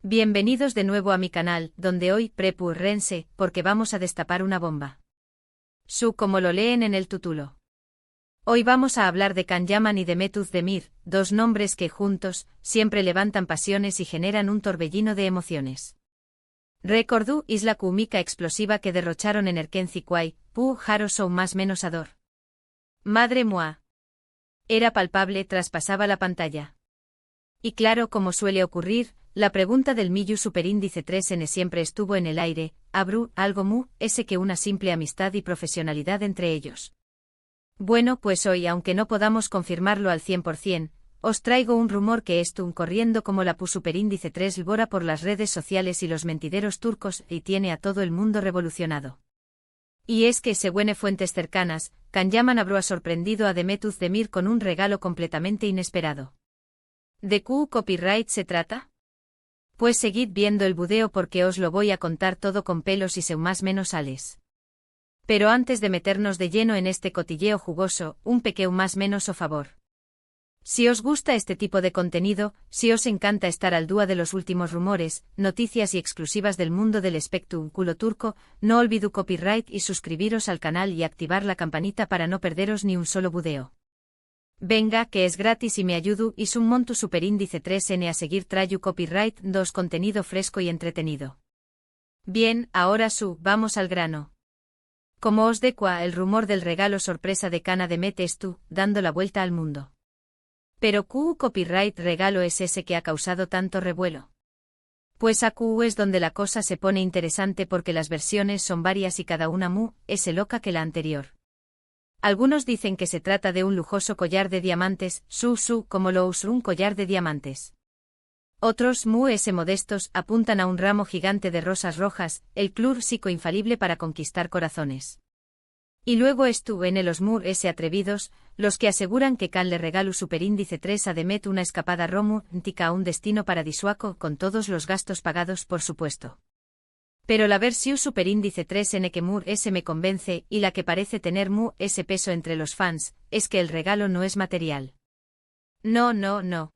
Bienvenidos de nuevo a mi canal, donde hoy prepúrense, porque vamos a destapar una bomba. Como lo leen en el título. Hoy vamos a hablar de Can Yaman y de Mehmet Özdemir, dos nombres que juntos siempre levantan pasiones y generan un torbellino de emociones. Recordó isla cómica explosiva que derrocharon en Erkenci-Quay, Jaro Sou más menos ador. Madre mía. Era palpable, traspasaba la pantalla. Y claro, como suele ocurrir, la pregunta del Miyu superíndice 3N siempre estuvo en el aire, ¿habrá algo que una simple amistad y profesionalidad entre ellos? Bueno, pues hoy, aunque no podamos confirmarlo al 100%, os traigo un rumor que estuvo corriendo como la superíndice 3 Lbora por las redes sociales y los mentideros turcos y tiene a todo el mundo revolucionado. Y es que, según fuentes cercanas, Can Yaman habrá sorprendido a Mehmet Özdemir con un regalo completamente inesperado. ¿De qué copyright se trata? Pues seguid viendo el video porque os lo voy a contar todo con pelos y más menos ales. Pero antes de meternos de lleno en este cotilleo jugoso, un pequeño más menos o favor. Si os gusta este tipo de contenido, si os encanta estar al día de los últimos rumores, noticias y exclusivas del mundo del espectáculo turco, no olvidéis copyright y suscribiros al canal y activar la campanita para no perderos ni un solo video. Venga, que es gratis y me ayudo y un monto superíndice 3N a seguir trayu copyright 2 contenido fresco y entretenido. Bien, ahora vamos al grano. Como os decua, el rumor del regalo sorpresa de Can a Mehmet estuvo dando la vuelta al mundo. Pero ¿qué copyright regalo es ese que ha causado tanto revuelo? Pues aquí es donde la cosa se pone interesante porque las versiones son varias y cada una es loca que la anterior. Algunos dicen que se trata de un lujoso collar de diamantes, como lo usó un collar de diamantes. Otros, modestos, apuntan a un ramo gigante de rosas rojas, el clásico infalible para conquistar corazones. Y luego en los atrevidos, los que aseguran que Can le regaló superíndice 3 a Mehmet una escapada romántica a un destino paradisuaco con todos los gastos pagados por supuesto. Pero la versión superíndice 3N que me convence y la que parece tener ese peso entre los fans, es que el regalo no es material. No.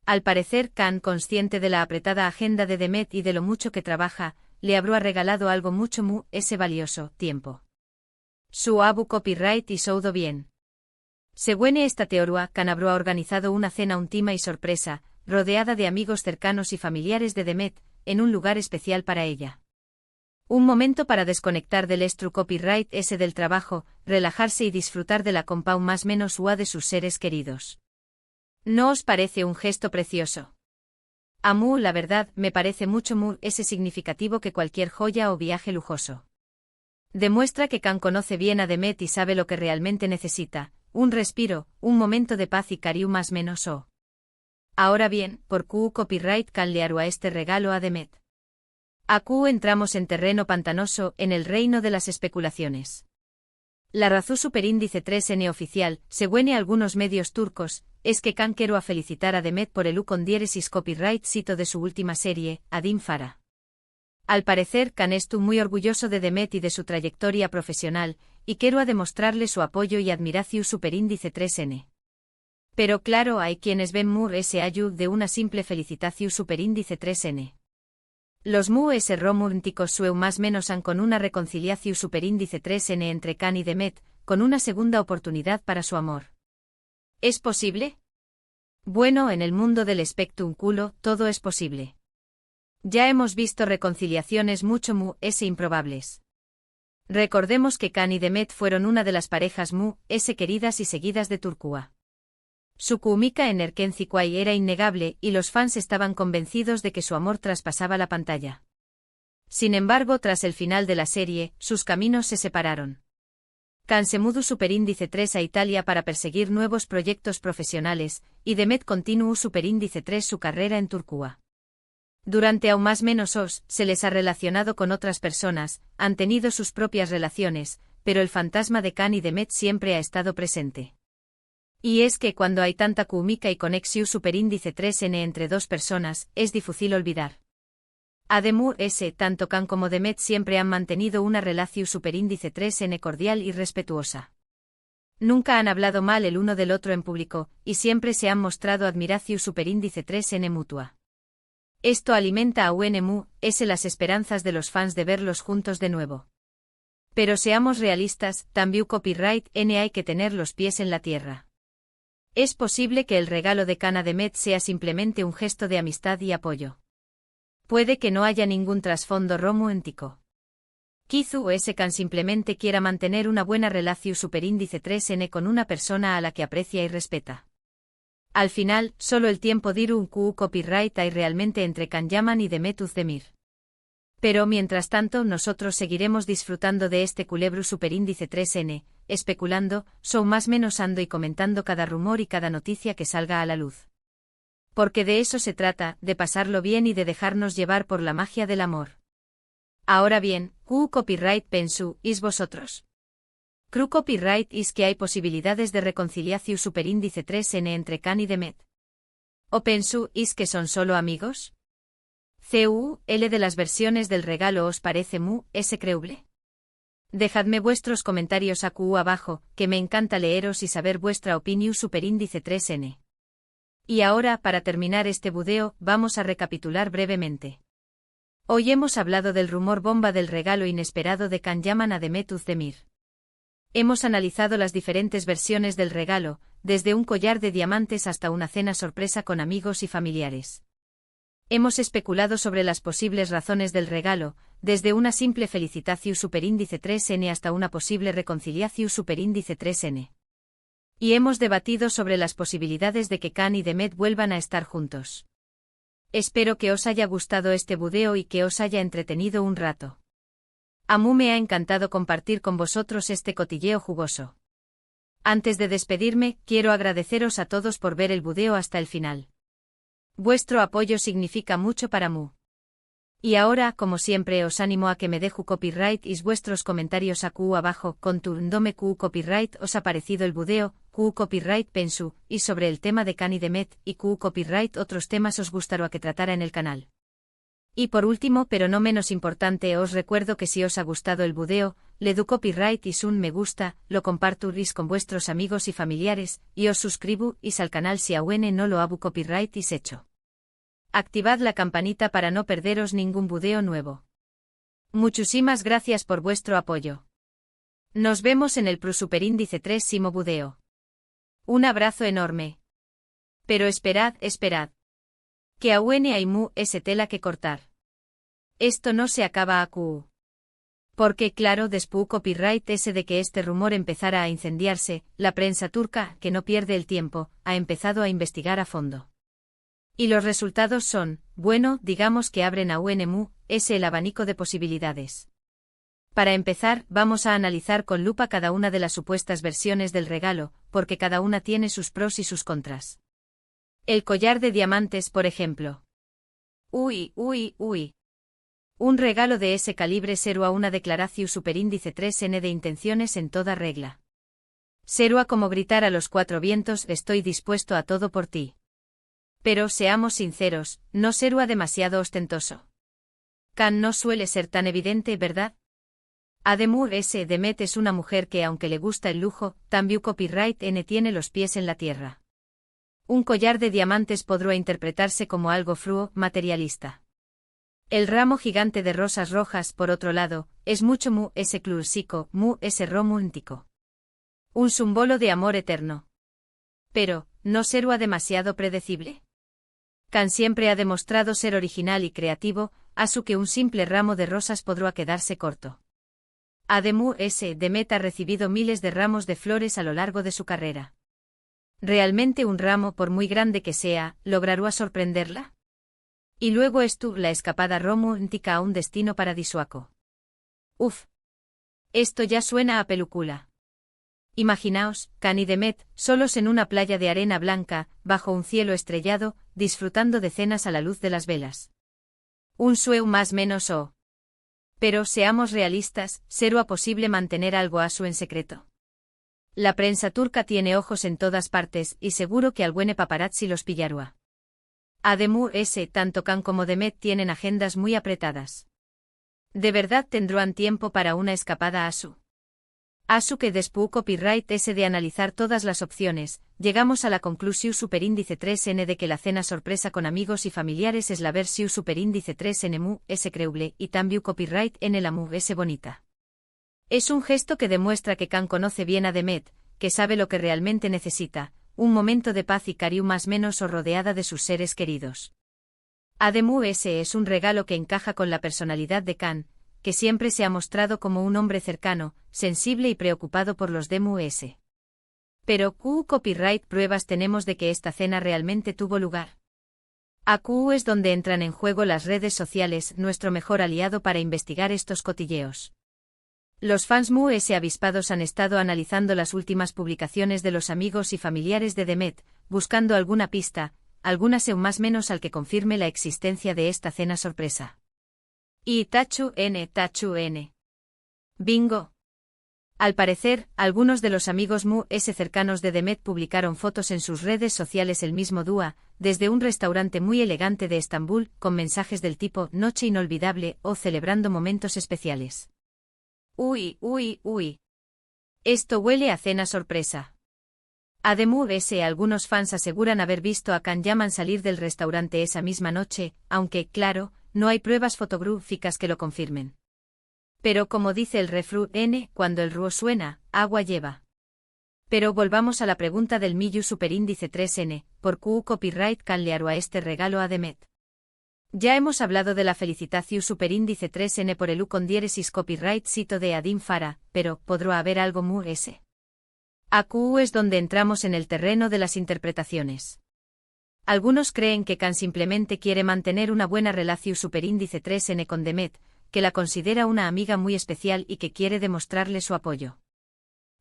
Al parecer Can, consciente de la apretada agenda de Mehmet y de lo mucho que trabaja, le habrá regalado algo mucho ese valioso tiempo. Su abu copyright y soudo bien. Según esta teoría, Can habrá organizado una cena íntima y sorpresa, rodeada de amigos cercanos y familiares de Mehmet, en un lugar especial para ella. Un momento para desconectar del copyright ese del trabajo, relajarse y disfrutar de la compa más menos ua de sus seres queridos. ¿No os parece un gesto precioso? A mí, la verdad, me parece mucho ese significativo que cualquier joya o viaje lujoso. Demuestra que Can conoce bien a Mehmet y sabe lo que realmente necesita, un respiro, un momento de paz y cariño más menos o. Ahora bien, ¿por qué copyright Can le hará este regalo a Mehmet? Aquí entramos en terreno pantanoso, en el reino de las especulaciones. La razón superíndice 3N oficial, según algunos medios turcos, es que Can quiero a felicitar a Mehmet por el con diéresis copyright cito de su última serie, Adim Farah. Al parecer Can estuvo muy orgulloso de Mehmet y de su trayectoria profesional, y quiero a demostrarle su apoyo y admiración superíndice 3N. Pero claro, hay quienes ven ese ayud de una simple felicitación superíndice 3N. Los ese románticos más menos han con una reconciliación superíndice 3N entre Can y Mehmet, con una segunda oportunidad para su amor. ¿Es posible? Bueno, en el mundo del espectáculo, todo es posible. Ya hemos visto reconciliaciones mucho improbables. Recordemos que Can y Mehmet fueron una de las parejas queridas y seguidas de Turquía. Su química en Erkenci-Quay era innegable y los fans estaban convencidos de que su amor traspasaba la pantalla. Sin embargo, tras el final de la serie, sus caminos se separaron. Can se mudó superíndice 3 a Italia para perseguir nuevos proyectos profesionales, y Mehmet continuó superíndice 3 su carrera en Turquía. Durante aún más menos se les ha relacionado con otras personas, han tenido sus propias relaciones, pero el fantasma de Can y Mehmet siempre ha estado presente. Y es que cuando hay tanta química y conexión superíndice 3N entre dos personas, es difícil olvidar. Además, tanto Can como Mehmet siempre han mantenido una relación superíndice 3N cordial y respetuosa. Nunca han hablado mal el uno del otro en público, y siempre se han mostrado admiración superíndice 3N mutua. Esto alimenta a UNMU, las esperanzas de los fans de verlos juntos de nuevo. Pero seamos realistas, también copyright N hay que tener los pies en la tierra. Es posible que el regalo de Kana de Met sea simplemente un gesto de amistad y apoyo. Puede que no haya ningún trasfondo romántico. Kizu Kan simplemente quiera mantener una buena relación superíndice 3N con una persona a la que aprecia y respeta. Al final, solo el tiempo dirá un copyright hay realmente entre Kanyaman y Demet Özdemir. Pero mientras tanto nosotros seguiremos disfrutando de este culebro superíndice 3N, especulando, más menos ando y comentando cada rumor y cada noticia que salga a la luz. Porque de eso se trata, de pasarlo bien y de dejarnos llevar por la magia del amor. Ahora bien, copyright pensu, ¿is vosotros? Copyright is que hay posibilidades de reconciliación superíndice 3N entre Kan y Demet. ¿O pensu is que son solo amigos? ¿L de las versiones del regalo os parece creíble? Dejadme vuestros comentarios abajo, que me encanta leeros y saber vuestra opinión superíndice 3N. Y ahora, para terminar este video, vamos a recapitular brevemente. Hoy hemos hablado del rumor bomba del regalo inesperado de Kanyaman a Demet Özdemir. Hemos analizado las diferentes versiones del regalo, desde un collar de diamantes hasta una cena sorpresa con amigos y familiares. Hemos especulado sobre las posibles razones del regalo, desde una simple felicitación superíndice 3N hasta una posible reconciliación superíndice 3N. Y hemos debatido sobre las posibilidades de que Kan y Demet vuelvan a estar juntos. Espero que os haya gustado este video y que os haya entretenido un rato. A mí me ha encantado compartir con vosotros este cotilleo jugoso. Antes de despedirme, quiero agradeceros a todos por ver el video hasta el final. Vuestro apoyo significa mucho para mí. Y ahora, como siempre, os animo a que me dejo copyright y vuestros comentarios abajo, contándome copyright os ha parecido el video, copyright pensu, y sobre el tema de Kan y Demet, y copyright otros temas os gustaría que tratara en el canal. Y por último, pero no menos importante, os recuerdo que si os ha gustado el video, le do copyright y un me gusta, lo compartís con vuestros amigos y familiares, y os suscribo al canal si aún no lo habu copyright hecho. Activad la campanita para no perderos ningún video nuevo. Muchísimas gracias por vuestro apoyo. Nos vemos en el superíndice 3º video. Un abrazo enorme. Pero esperad. Que aún hay tela que cortar. Esto no se acaba acu. Porque claro, después copyright de que este rumor empezara a incendiarse, la prensa turca, que no pierde el tiempo, ha empezado a investigar a fondo. Y los resultados son, bueno, digamos que abren a UNMU, el abanico de posibilidades. Para empezar, vamos a analizar con lupa cada una de las supuestas versiones del regalo, porque cada una tiene sus pros y sus contras. El collar de diamantes, por ejemplo. Uy. Un regalo de ese calibre será una declaración superíndice 3N de intenciones en toda regla. Será como gritar a los cuatro vientos, estoy dispuesto a todo por ti. Pero seamos sinceros, no será demasiado ostentoso. Kan no suele ser tan evidente, ¿verdad? Ademur Demet es una mujer que aunque le gusta el lujo, también copyright N tiene los pies en la tierra. Un collar de diamantes podrá interpretarse como algo frío, materialista. El ramo gigante de rosas rojas, por otro lado, es mucho clásico, romántico. Un símbolo de amor eterno. Pero, ¿no será demasiado predecible? Kan siempre ha demostrado ser original y creativo, así que un simple ramo de rosas podrá quedarse corto. Ademur Demet ha recibido miles de ramos de flores a lo largo de su carrera. ¿Realmente un ramo, por muy grande que sea, logrará sorprenderla? Y luego la escapada romántica a un destino paradisuaco. Uf. Esto ya suena a película. Imaginaos, Kan y Demet, solos en una playa de arena blanca, bajo un cielo estrellado, disfrutando de cenas a la luz de las velas. Un sueño más menos o. Pero seamos realistas, ¿será posible mantener algo en secreto? La prensa turca tiene ojos en todas partes y seguro que algún paparazzi los pillará. Ademur tanto Kan como Demet tienen agendas muy apretadas. ¿De verdad tendrán tiempo para una escapada a su? Asu que después copyright S de analizar todas las opciones, llegamos a la conclusión superíndice 3n de que la cena sorpresa con amigos y familiares es la versión superíndice 3n mu S creuble y también copyright N la mu S bonita. Es un gesto que demuestra que Can conoce bien a Demet, que sabe lo que realmente necesita, un momento de paz y cariño más menos o rodeada de sus seres queridos. Ademu S es un regalo que encaja con la personalidad de Can, que siempre se ha mostrado como un hombre cercano, sensible y preocupado por los Demu S. Pero ¿qué copyright pruebas tenemos de que esta cena realmente tuvo lugar? Aquí es donde entran en juego las redes sociales, nuestro mejor aliado para investigar estos cotilleos. Los fans Mu S avispados han estado analizando las últimas publicaciones de los amigos y familiares de Demet, buscando alguna pista, algunas más menos al que confirme la existencia de esta cena sorpresa. Y Tachu N. Bingo. Al parecer, algunos de los amigos Mu S cercanos de Demet publicaron fotos en sus redes sociales el mismo día, desde un restaurante muy elegante de Estambul, con mensajes del tipo «Noche inolvidable» o «Celebrando momentos especiales». Uy. Esto huele a cena sorpresa. Además S algunos fans aseguran haber visto a Can Yaman salir del restaurante esa misma noche, aunque, claro, no hay pruebas fotográficas que lo confirmen. Pero como dice el refrán N, cuando el ruo suena, agua lleva. Pero volvamos a la pregunta del Miyu superíndice 3n, ¿por qué copyright Can le hará este regalo a Demet? Ya hemos hablado de la felicitación superíndice 3n por el U con diéresis copyright cito de Adim Farah, pero ¿podrá haber algo Mu S? Aquí es donde entramos en el terreno de las interpretaciones. Algunos creen que Can simplemente quiere mantener una buena relación superíndice 3n con Demet, que la considera una amiga muy especial y que quiere demostrarle su apoyo.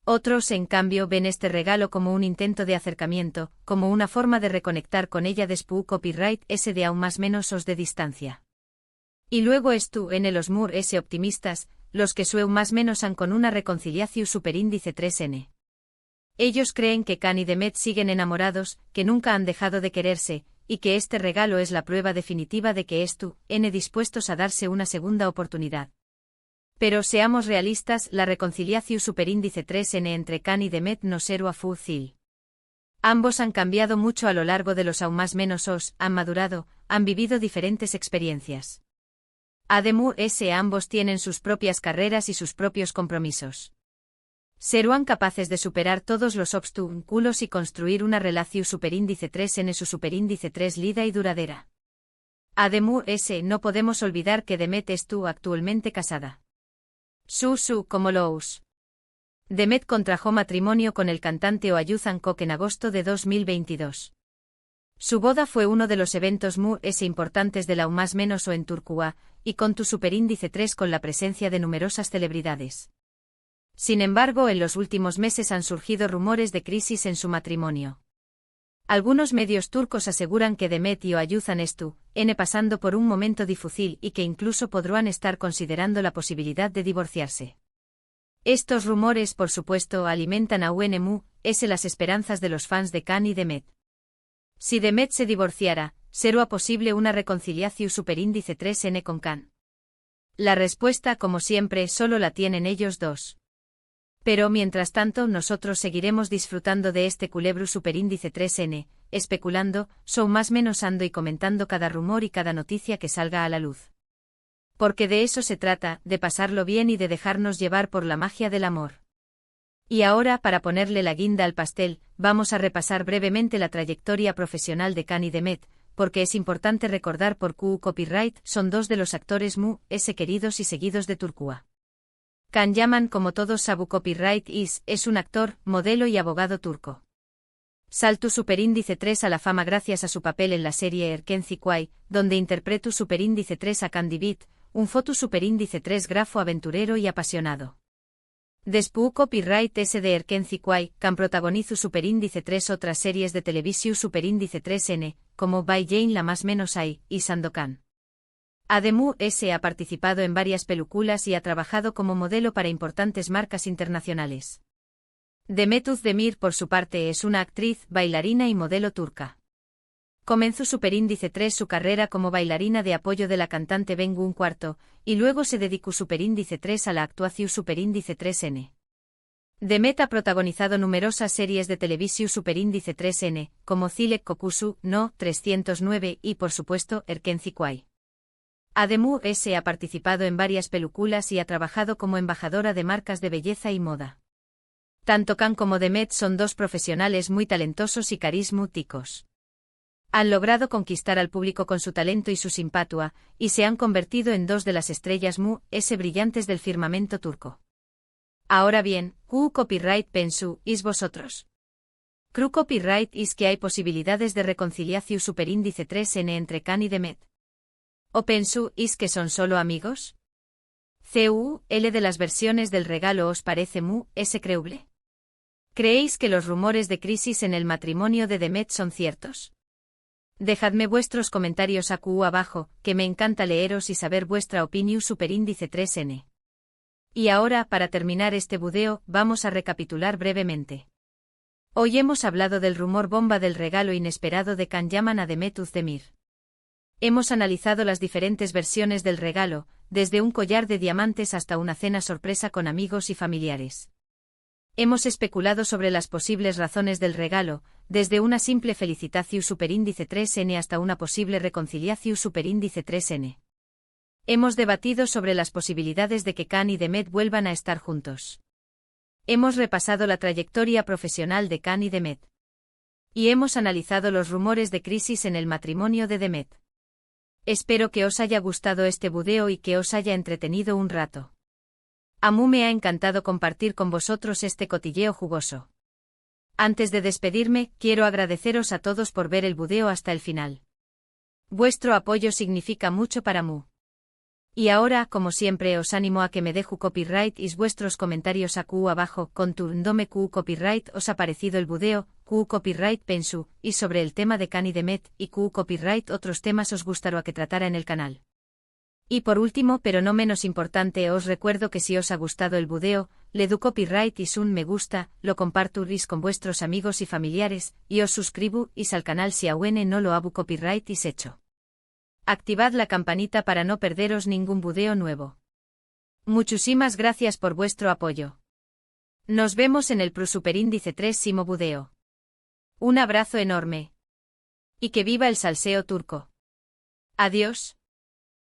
Otros, en cambio, ven este regalo como un intento de acercamiento, como una forma de reconectar con ella después copyright S de aún más menos os de distancia. Y luego los Mu S optimistas, los que sueu más menos han con una reconciliación superíndice 3n. Ellos creen que Can y Demet siguen enamorados, que nunca han dejado de quererse, y que este regalo es la prueba definitiva de que N dispuestos a darse una segunda oportunidad. Pero seamos realistas, la reconciliación superíndice 3n entre Can y Demet no será fácil. Ambos han cambiado mucho a lo largo de los aún más menos han madurado, han vivido diferentes experiencias. Además ambos tienen sus propias carreras y sus propios compromisos. Serán capaces de superar todos los obstáculos y construir una relación superíndice 3n su superíndice 3 lida y duradera. Además no podemos olvidar que Demet actualmente casada. Como Lous. Demet contrajo matrimonio con el cantante Oayu Hancock en agosto de 2022. Su boda fue uno de los eventos Mu S importantes de la más menos o en Turquía, y con tu superíndice 3 con la presencia de numerosas celebridades. Sin embargo, en los últimos meses han surgido rumores de crisis en su matrimonio. Algunos medios turcos aseguran que Demet y Oayu N pasando por un momento difícil y que incluso podrán estar considerando la posibilidad de divorciarse. Estos rumores, por supuesto, alimentan a Mu S las esperanzas de los fans de Can y Demet. Si Demet se divorciara, ¿será posible una reconciliación superíndice 3n con Can? La respuesta, como siempre, solo la tienen ellos dos. Pero mientras tanto nosotros seguiremos disfrutando de este culebro superíndice 3n, especulando, más menos ando y comentando cada rumor y cada noticia que salga a la luz. Porque de eso se trata, de pasarlo bien y de dejarnos llevar por la magia del amor. Y ahora, para ponerle la guinda al pastel, vamos a repasar brevemente la trayectoria profesional de Can y Demet, porque es importante recordar por qué copyright son dos de los actores Mu S queridos y seguidos de Turquía. Can Yaman, como todos saben, copyright es un actor, modelo y abogado turco. Saltó superíndice 3 a la fama gracias a su papel en la serie Erkenci Kuay, donde interpretó superíndice 3 a Can Divit, un foto superíndice 3 grafo aventurero y apasionado. Después copyright S de Erkenci Kuay, Can protagonizó superíndice 3 otras series de televisión superíndice 3n, como By Jane la más menos hay, y Sandokan. Además S ha participado en varias películas y ha trabajado como modelo para importantes marcas internacionales. Demet Özdemir, por su parte, es una actriz, bailarina y modelo turca. Comenzó superíndice 3 su carrera como bailarina de apoyo de la cantante Bengun IV, y luego se dedicó superíndice 3 a la actuación superíndice 3n. Demet ha protagonizado numerosas series de televisión superíndice 3N, como Zilek Kokusu, No. 309 y por supuesto Erkenci Kwai. Además ha participado en varias películas y ha trabajado como embajadora de marcas de belleza y moda. Tanto Can como Demet son dos profesionales muy talentosos y carismáticos. Han logrado conquistar al público con su talento y su simpatia, y se han convertido en dos de las estrellas brillantes del firmamento turco. Ahora bien, ¿qué copyright pensu is vosotros? ¿Creo copyright is que hay posibilidades de reconciliación superíndice 3N entre Can y Demet? ¿O pensu is que son solo amigos? ¿L de las versiones del regalo os parece creíble? ¿Creéis que los rumores de crisis en el matrimonio de Demet son ciertos? Dejadme vuestros comentarios aquí abajo, que me encanta leeros y saber vuestra opinión superíndice 3N. Y ahora, para terminar este video, vamos a recapitular brevemente. Hoy hemos hablado del rumor bomba del regalo inesperado de Can Yaman a Demet Özdemir. Hemos analizado las diferentes versiones del regalo, desde un collar de diamantes hasta una cena sorpresa con amigos y familiares. Hemos especulado sobre las posibles razones del regalo, desde una simple felicitación superíndice 3N hasta una posible reconciliación superíndice 3N. Hemos debatido sobre las posibilidades de que Can y Demet vuelvan a estar juntos. Hemos repasado la trayectoria profesional de Can y Demet. Y hemos analizado los rumores de crisis en el matrimonio de Demet. Espero que os haya gustado este video y que os haya entretenido un rato. A mí me ha encantado compartir con vosotros este cotilleo jugoso. Antes de despedirme, quiero agradeceros a todos por ver el video hasta el final. Vuestro apoyo significa mucho para mí. Y ahora, como siempre, os animo a que me dejo copyright y vuestros comentarios aquí abajo, contándome qué copyright os ha parecido el video, qué copyright pensu, y sobre el tema de Can y Demet, y qué copyright otros temas os gustaría que tratara en el canal. Y por último, pero no menos importante, os recuerdo que si os ha gustado el video, le do copyright y un me gusta, lo compartís con vuestros amigos y familiares, y os suscribo al canal si aún no lo habu copyright is hecho. Activad la campanita para no perderos ningún video nuevo. Muchísimas gracias por vuestro apoyo. Nos vemos en el superíndice 3º video. Un abrazo enorme. Y que viva el salseo turco. Adiós.